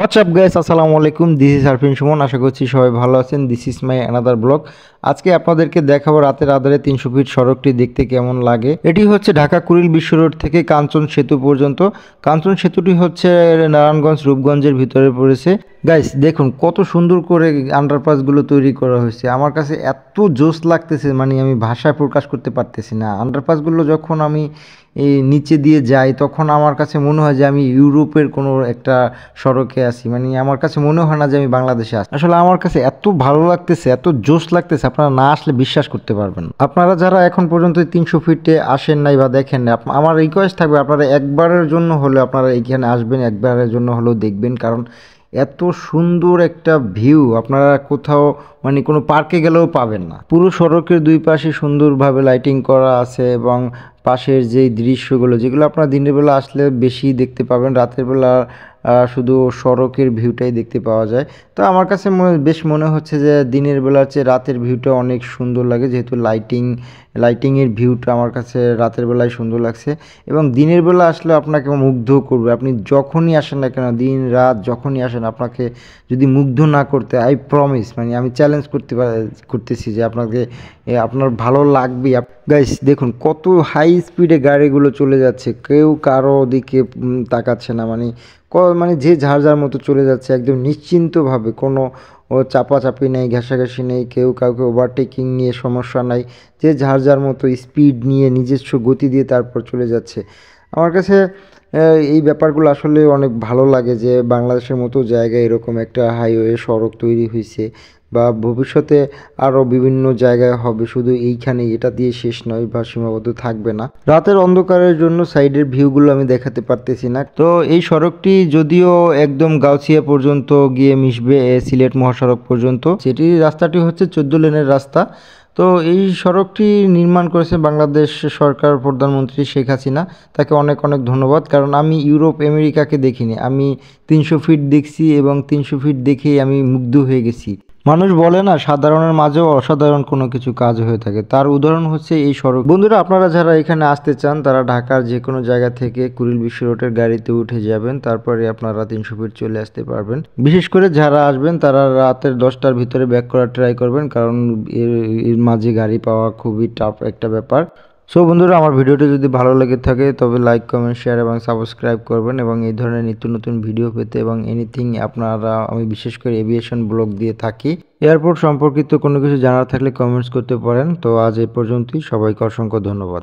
WhatsApp guys, আসসালামু আলাইকুম। This is Arfin Suman. আশা করছি সবাই ভালো আছেন। This is my another blog. আজকে আপনাদেরকে দেখাবো রাতের আধারে 300 ফিট সড়কটি দেখতে কেমন লাগে। এটি হচ্ছে ঢাকা কুড়িল বিশ্ব রোড থেকে কাঞ্চন সেতু পর্যন্ত। কাঞ্চন সেতুটি হচ্ছে নারায়ণগঞ্জ রূপগঞ্জের ভিতরে পড়েছে। গাইস দেখুন কত সুন্দর করে আন্ডারপাসগুলো তৈরি করা হয়েছে। আমার কাছে এত জোস লাগতেছে, মানে আমি ভাষায় প্রকাশ করতে পারতেছি না। আন্ডারপাসগুলো যখন আমি এই নিচে দিয়ে যাই তখন আমার কাছে মনে হয় যে আমি ইউরোপের কোনো একটা সড়কে আছি। মানে আমার কাছে মনে হয় না যে আমি বাংলাদেশে আছি। আসলে আমার কাছে এত ভালো লাগতেছে, এত জোশ লাগতেছে, আপনারা না আসলে বিশ্বাস করতে পারবেন না। আপনারা যারা এখন পর্যন্ত 300 ফিটে আসেন নাই বা দেখেন না, আমার রিকোয়েস্ট থাকবে আপনারা একবারের জন্য হলে আপনারা এইখানে আসবেন, একবারের জন্য হলেও দেখবেন। কারণ এত সুন্দর একটা ভিউ আপনারা কোথাও মানে কোনো পার্কে গেলেও পাবেন না। পুরো সড়কের দুই পাশে সুন্দরভাবে লাইটিং করা আছে এবং পাশের যেই দৃশ্যগুলো যেগুলো আপনারা দিনের বেলা আসলে বেশি দেখতে পাবেন, রাতের বেলা শুধু সড়কের ভিউটাই দেখতে পাওয়া যায়। তো আমার কাছে বেশ মনে হচ্ছে যে দিনের বেলার চেয়ে রাতের ভিউটা অনেক সুন্দর লাগে, যেহেতু লাইটিংয়ের ভিউটা আমার কাছে রাতের বেলায় সুন্দর লাগছে। এবং দিনের বেলা আসলে আপনাকে মুগ্ধ করবে। আপনি যখনই আসেন না কেন, দিন রাত যখনই আসেন, আপনাকে যদি মুগ্ধ না করতে, আই প্রমিস, মানে আমি চ্যালেঞ্জ করতেছি যে আপনার ভালো লাগবে। গাইস দেখুন কত হাই স্পিডে গাড়িগুলো চলে যাচ্ছে, কেউ কারো দিকে তাকাচ্ছে না। মানে যে যার যার মতো চলে যাচ্ছে একদম নিশ্চিন্তভাবে, কোনো চাপাচাপি নেই, ঘেঁষাঘেঁষি নেই, কেউ কাউকে ওভারটেকিং নিয়ে সমস্যা নাই। যে যার যার মতো স্পিড নিয়ে নিজস্ব গতি দিয়ে তারপর চলে যাচ্ছে। আমার কাছে এই ব্যাপারগুলো আসলে অনেক ভালো লাগে যে বাংলাদেশের মতো জায়গায় এরকম একটা হাইওয়ে সড়ক তৈরি হয়েছে, বা ভবিষ্যতে আরও বিভিন্ন জায়গায় হবে, শুধু এইখানে এটা দিয়ে শেষ নয় বা সীমাবদ্ধ থাকবে না। রাতের অন্ধকারের জন্য সাইডের ভিউগুলো আমি দেখাতে পারতেছি না। তো এই সড়কটি যদিও একদম গাউছিয়া পর্যন্ত গিয়ে মিশবে সিলেট মহাসড়ক পর্যন্ত, সেটি রাস্তাটি হচ্ছে 14 লেনের রাস্তা। তো এই সড়কটি নির্মাণ করেছে বাংলাদেশ সরকার, প্রধানমন্ত্রী শেখ হাসিনা। তাকে অনেক অনেক ধন্যবাদ। কারণ আমি ইউরোপ আমেরিকাকে দেখিনি, আমি 300 ফিট দেখছি এবং 300 ফিট দেখেই আমি মুগ্ধ হয়ে গেছি। মানুষ বলে না, সাধারণের মাঝেও অসাধারণ কোনো কিছু কাজ হয়ে থাকে, তার উদাহরণ হচ্ছে এই সড়ক। বন্ধুরা, আপনারা যারা এখানে আসতে চান তারা ঢাকার যে কোনো জায়গা থেকে কুড়িল বিশ্ব রোডের গাড়িতে উঠে যাবেন, তারপরে আপনারা 300 ফিট চলে আসতে পারবেন। বিশেষ করে যারা আসবেন তারা রাতের 10টার ভিতরে ব্যাক করার ট্রাই করবেন, কারণ এর মাঝে গাড়ি পাওয়া খুবই টাফ একটা ব্যাপার। সো বন্ধুরা, আমার ভিডিওটি যদি ভালো লেগে থাকে তবে লাইক, কমেন্ট, শেয়ার এবং সাবস্ক্রাইব করবেন। এবং এই ধরনের নিত্য নতুন ভিডিও পেতে এবং এনিথিং আপনারা, আমি বিশেষ করে এভিয়েশন ব্লগ দিয়ে থাকি, এয়ারপোর্ট সম্পর্কিত কোনো কিছু জানার থাকলে কমেন্টস করতে পারেন। তো আজ এই পর্যন্তই, সবাইকে অসংখ্য ধন্যবাদ।